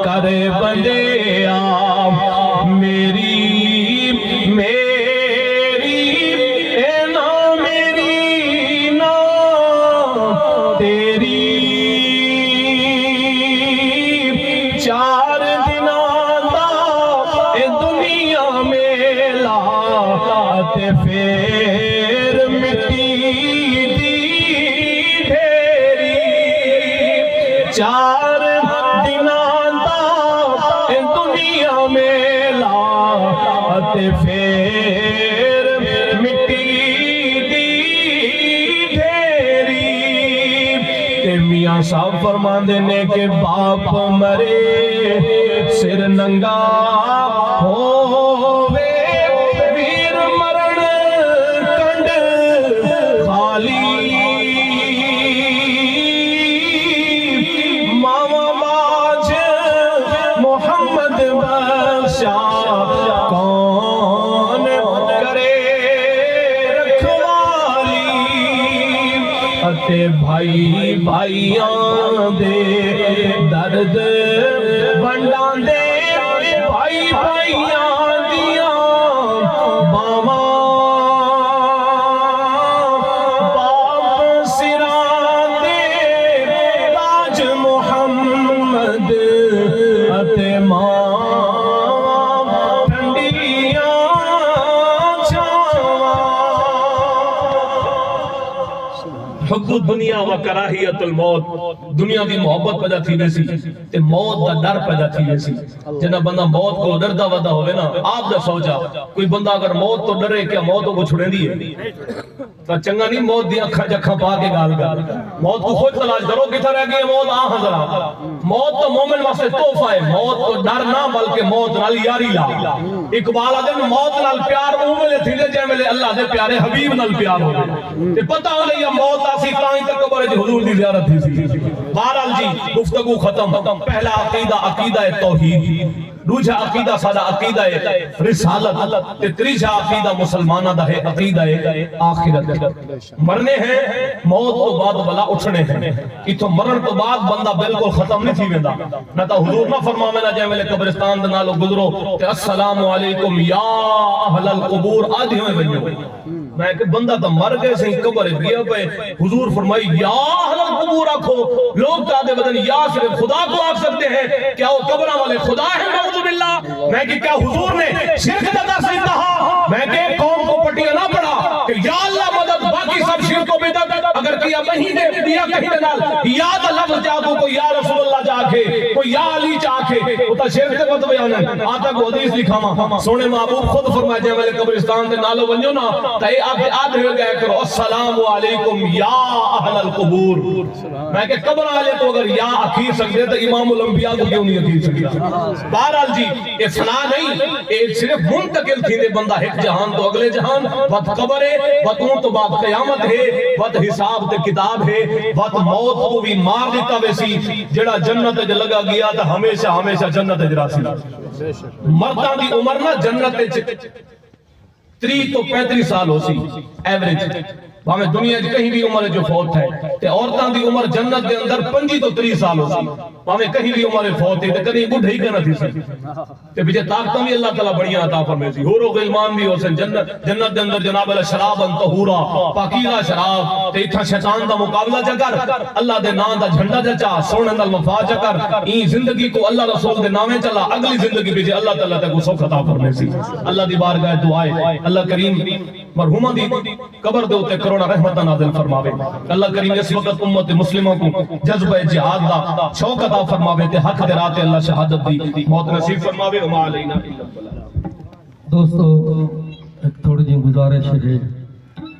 Speaker 1: کر بندیا میری اے نا میری نا تیری 4 دنوں دا اے دنیا میں لا تے پھر مٹی دی ڈھیری 4 دنوں دا اے دنیا میں لا تے پھر مٹی دی ڈھیری تے میاں صاحب فرماندے نے کہ باپ مرے سر ننگا ہووے ویر مرن کنڈ خالی ماما باج محمد بخشا کون کرے رکھوالی اتے بھائی بھائیاں دے درد بنڈاں دے بھائی بھائیاں دیاں باواں باپ سراں دے تاج محمد اتے ماں ٹھنڈیاں چھاواں حب الدنیا و کراہیت الموت دنیا دی محبت پیدا تھی ویسی تے موت دا ڈر پیدا تھی ویسی جنہ بندہ موت کو ڈردا ودا ہوئے نا آپ دا سوچا کوئی بندہ اگر موت تو ڈرے کیا موت کو چھڑے دیئے تو چنگا نہیں موت دی اکھا جکھا پا کے گال گا موت کو خود تلاش کرو کتھا رہ گئی موت حضرہ موت تو مومن واسطے تحفہ ہے موت تو ڈر نہ بلکہ موت نال یاری لا اقبال آدم موت نال پیار اوملے تھی لے جائے ملے اللہ دے پیارے حبیب نال پیار ہو گئے تے پتہ ہو لیا موت آسی تائیں تک قبر جی حضور دی زیارت تھی سی بہرحال جی گفتگو ختم پہلا عقیدہ توحید دوسرا عقیدہ سادہ عقیدہ رسالت تیسرا عقیدہ مسلمانہ دا ہے عقیدہ آخرت مرنے ہیں موت تو بعد بلا اٹھنے ہیں اتھو مرن تو بعد بندہ بالکل ختم نہیں تھی ویندا نہ تا حضور نہ فرماوے نہ جے ملے قبرستان دے نالو گزرو تے السلام علیکم یا اہل القبور آدھی ہوئے بنو میں کہ بندہ تو مر گئے سے قبر گیا پہ حضور فرمائی یا اہل القبور رکھو لوگ چاہتے بدن یا صرف خدا کو آکھ سکتے ہیں کیا وہ قبرہ والے خدا ہے نعوذ باللہ میں کہ کیا حضور نے شرک کا درس نہیں کہا میں کہ قوم کو پٹیا نہ پڑا کہ یا اللہ مدد باقی سب شرک کو بدعت اگر کیا کہیں دے دیا کہیں دے نال یا دا لفظ جاگو کوئی یا رسول اللہ جا کے کوئی یا علی جا کے وہ تا شرک تے مت بیان ہے آتا کو حدیث لکھاواں سونے محبوب خود فرمایا جے والے قبرستان دے نالو ونجو نا تے آپ آدھے ہو گیا کرو السلام علیکم یا اہل القبور میں کہ قبر والے تو اگر یا اخیر سکتے تو امام الانبیاء کو کیوں نہیں اخیر سکتے بہرحال جی یہ فنا نہیں یہ صرف منتقل تھی دے بندہ ایک جہان تو اگلے جہان وقت قبر ہے وقت اون تو بعد قیامت ہے وقت حساب تے کتاب ہے وقت موت کو بھی مار دیتا ویسی جڑا جنت جو لگا گیا تا ہمیشہ ہمیشہ جنت جراسی مردان دی عمر نا جنت 30 تو 35 سال ہو سی ایوریج ہمیں دنیا کی کہیں بھی عمر جو فوت ہے تے عورتان دی عمر جنت دے اندر 25 تو 30 سال ہو سی ہمیں کہیں بھی عمر فوت ہے تے کہیں بڑھ ہی کرنا تھی سی تے بجے طاقتاں بھی اللہ تعالیٰ بڑیاں عطا فرمائے سی حور و غلمان بھی ہو سن جنت دے اندر جناب اللہ شراباً طہورا پاکیزہ شراب تے اتھا شیطان دا مقابلہ چکر اللہ دے نام دا جھنڈا چا سونے دا وفا چکر این زندگی کو اللہ رسول دے نامے چلا اگلی زندگی بجے اللہ تعالیٰ تے کو سوکھ عطا فرمائے سی اللہ دی بارگاہ دعائے اللہ کریم مرحومہ دی قبر دے ہوتے کروڑا رحمتہ نازل فرماوے اللہ کریم اس وقت امت مسلموں کو جذبہ جہاد دا شوق عطا فرماوے تے حق دے راتے اللہ شہادت دی موت نصیب فرماوے وما علینا الا البلاغ
Speaker 4: دوستو ایک تھوڑی جی گزارش ہے